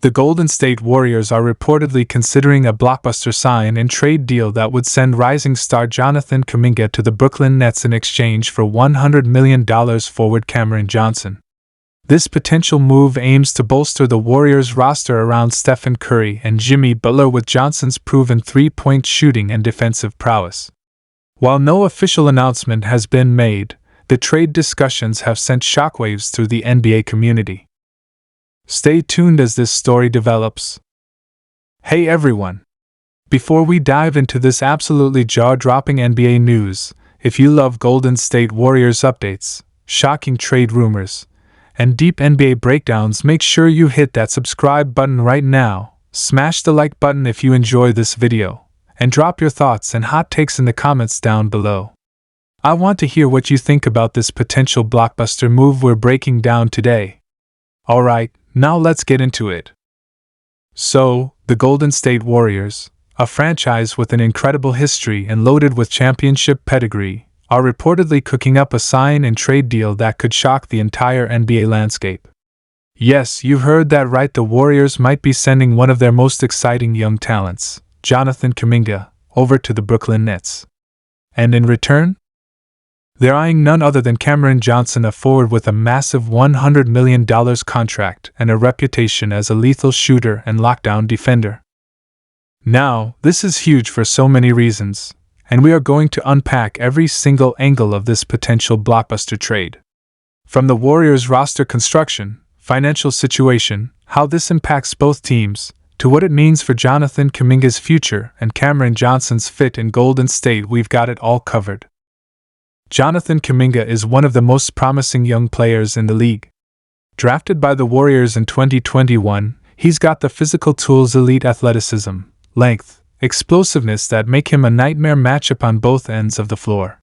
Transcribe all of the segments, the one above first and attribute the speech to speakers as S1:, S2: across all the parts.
S1: The Golden State Warriors are reportedly considering a blockbuster sign and trade deal that would send rising star Jonathan Kuminga to the Brooklyn Nets in exchange for $100 million forward Cameron Johnson. This potential move aims to bolster the Warriors' roster around Steph Curry and Jimmy Butler with Johnson's proven three-point shooting and defensive prowess. While no official announcement has been made, the trade discussions have sent shockwaves through the NBA community. Stay tuned as this story develops. Hey everyone! Before we dive into this absolutely jaw-dropping NBA news, if you love Golden State Warriors updates, shocking trade rumors, and deep NBA breakdowns, make sure you hit that subscribe button right now, smash the like button if you enjoy this video, and drop your thoughts and hot takes in the comments down below. I want to hear what you think about this potential blockbuster move we're breaking down today. Alright, now let's get into it. So, the Golden State Warriors, a franchise with an incredible history and loaded with championship pedigree, are reportedly cooking up a sign and trade deal that could shock the entire NBA landscape. Yes, you heard that right, the Warriors might be sending one of their most exciting young talents, Jonathan Kuminga, over to the Brooklyn Nets. And in return, they're eyeing none other than Cameron Johnson, a forward with a massive $100 million contract and a reputation as a lethal shooter and lockdown defender. Now, this is huge for so many reasons, and we are going to unpack every single angle of this potential blockbuster trade. From the Warriors' roster construction, financial situation, how this impacts both teams, to what it means for Jonathan Kuminga's future and Cameron Johnson's fit in Golden State, we've got it all covered. Jonathan Kuminga is one of the most promising young players in the league. Drafted by the Warriors in 2021, he's got the physical tools, elite athleticism, length, explosiveness that make him a nightmare matchup on both ends of the floor.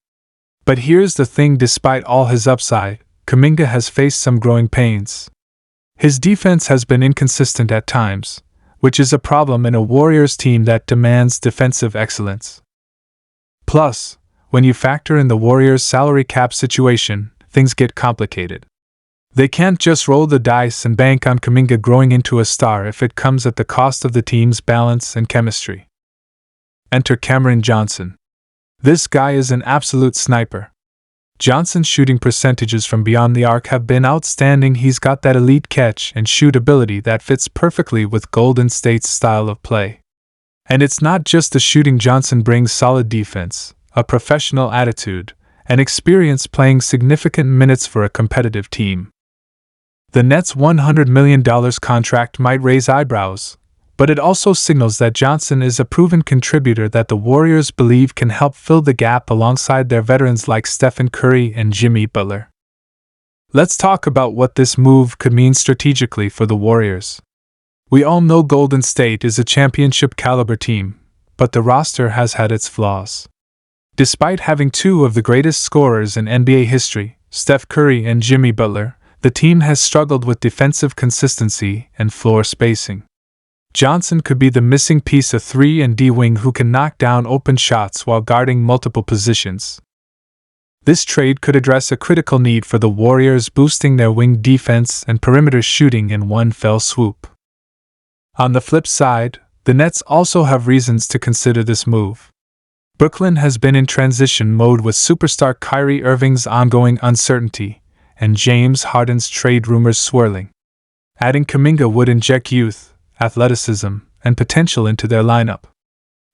S1: But here's the thing, despite all his upside, Kuminga has faced some growing pains. His defense has been inconsistent at times, which is a problem in a Warriors team that demands defensive excellence. Plus, when you factor in the Warriors' salary cap situation, things get complicated. They can't just roll the dice and bank on Kuminga growing into a star if it comes at the cost of the team's balance and chemistry. Enter Cameron Johnson. This guy is an absolute sniper. Johnson's shooting percentages from beyond the arc have been outstanding. He's got that elite catch and shoot ability that fits perfectly with Golden State's style of play. And it's not just the shooting. Johnson brings solid defense, a professional attitude, and experience playing significant minutes for a competitive team. The Nets' $100 million contract might raise eyebrows, but it also signals that Johnson is a proven contributor that the Warriors believe can help fill the gap alongside their veterans like Steph Curry and Jimmy Butler. Let's talk about what this move could mean strategically for the Warriors. We all know Golden State is a championship-caliber team, but the roster has had its flaws. Despite having two of the greatest scorers in NBA history, Steph Curry and Jimmy Butler, the team has struggled with defensive consistency and floor spacing. Johnson could be the missing piece, a 3-and-D wing who can knock down open shots while guarding multiple positions. This trade could address a critical need for the Warriors, boosting their wing defense and perimeter shooting in one fell swoop. On the flip side, the Nets also have reasons to consider this move. Brooklyn has been in transition mode with superstar Kyrie Irving's ongoing uncertainty and James Harden's trade rumors swirling. Adding Kuminga would inject youth, athleticism, and potential into their lineup.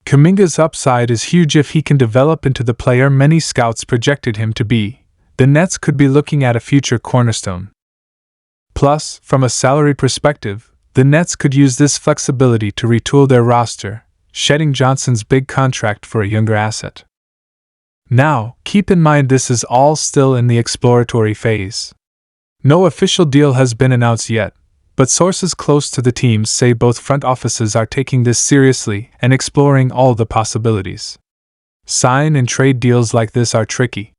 S1: Kuminga's upside is huge if he can develop into the player many scouts projected him to be. The Nets could be looking at a future cornerstone. Plus, from a salary perspective, the Nets could use this flexibility to retool their roster, shedding Johnson's big contract for a younger asset. Now, keep in mind this is all still in the exploratory phase. No official deal has been announced yet, but sources close to the teams say both front offices are taking this seriously and exploring all the possibilities. Sign and trade deals like this are tricky.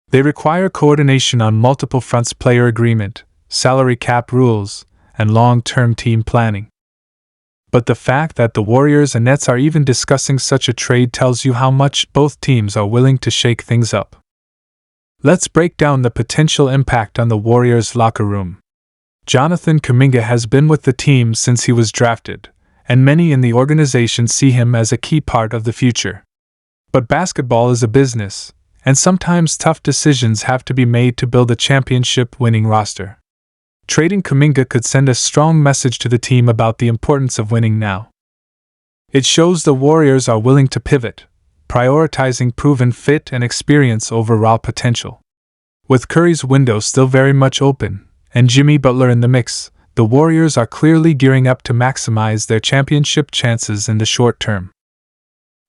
S1: They require coordination on multiple fronts: player agreement, salary cap rules, and long-term team planning. But the fact that the Warriors and Nets are even discussing such a trade tells you how much both teams are willing to shake things up. Let's break down the potential impact on the Warriors' locker room. Jonathan Kuminga has been with the team since he was drafted, and many in the organization see him as a key part of the future. But basketball is a business, and sometimes tough decisions have to be made to build a championship-winning roster. Trading Kuminga could send a strong message to the team about the importance of winning now. It shows the Warriors are willing to pivot, prioritizing proven fit and experience over raw potential. With Curry's window still very much open, and Jimmy Butler in the mix, the Warriors are clearly gearing up to maximize their championship chances in the short term.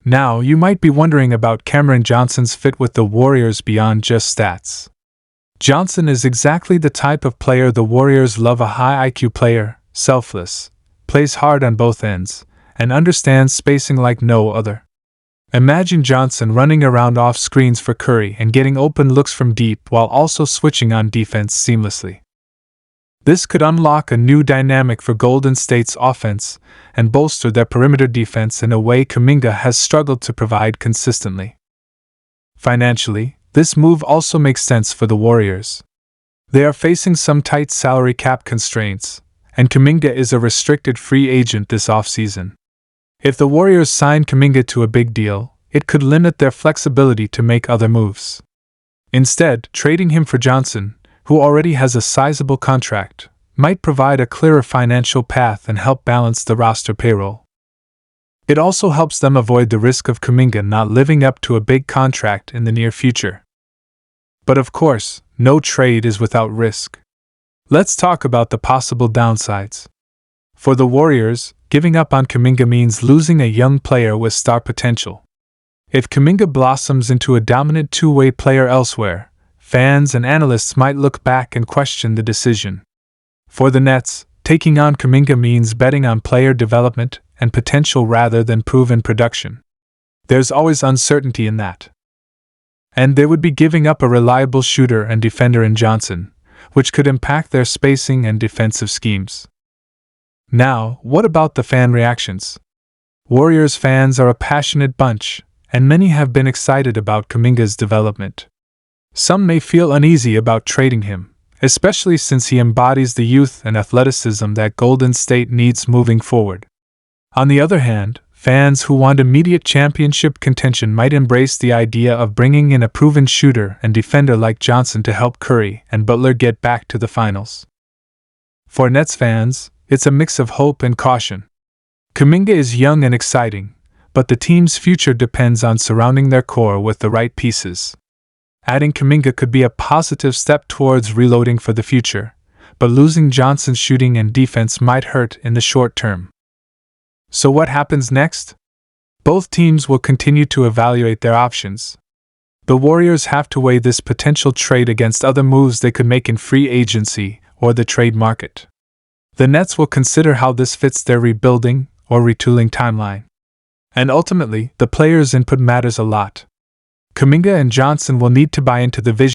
S1: Now, you might be wondering about Cameron Johnson's fit with the Warriors beyond just stats. Johnson is exactly the type of player the Warriors love, a high IQ player, selfless, plays hard on both ends, and understands spacing like no other. Imagine Johnson running around off screens for Curry and getting open looks from deep while also switching on defense seamlessly. This could unlock a new dynamic for Golden State's offense and bolster their perimeter defense in a way Kuminga has struggled to provide consistently. Financially, this move also makes sense for the Warriors. They are facing some tight salary cap constraints, and Kuminga is a restricted free agent this offseason. If the Warriors sign Kuminga to a big deal, it could limit their flexibility to make other moves. Instead, trading him for Johnson, who already has a sizable contract, might provide a clearer financial path and help balance the roster payroll. It also helps them avoid the risk of Kuminga not living up to a big contract in the near future. But of course, no trade is without risk. Let's talk about the possible downsides. For the Warriors, giving up on Kuminga means losing a young player with star potential. If Kuminga blossoms into a dominant two-way player elsewhere, fans and analysts might look back and question the decision. For the Nets, taking on Kuminga means betting on player development and potential rather than proven production. There's always uncertainty in that. And they would be giving up a reliable shooter and defender in Johnson, which could impact their spacing and defensive schemes. Now, what about the fan reactions? Warriors fans are a passionate bunch, and many have been excited about Kuminga's development. Some may feel uneasy about trading him, especially since he embodies the youth and athleticism that Golden State needs moving forward. On the other hand, fans who want immediate championship contention might embrace the idea of bringing in a proven shooter and defender like Johnson to help Curry and Butler get back to the finals. For Nets fans, it's a mix of hope and caution. Kuminga is young and exciting, but the team's future depends on surrounding their core with the right pieces. Adding Kuminga could be a positive step towards reloading for the future, but losing Johnson's shooting and defense might hurt in the short term. So what happens next? Both teams will continue to evaluate their options. The Warriors have to weigh this potential trade against other moves they could make in free agency or the trade market. The Nets will consider how this fits their rebuilding or retooling timeline. And ultimately, the players' input matters a lot. Kuminga and Johnson will need to buy into the vision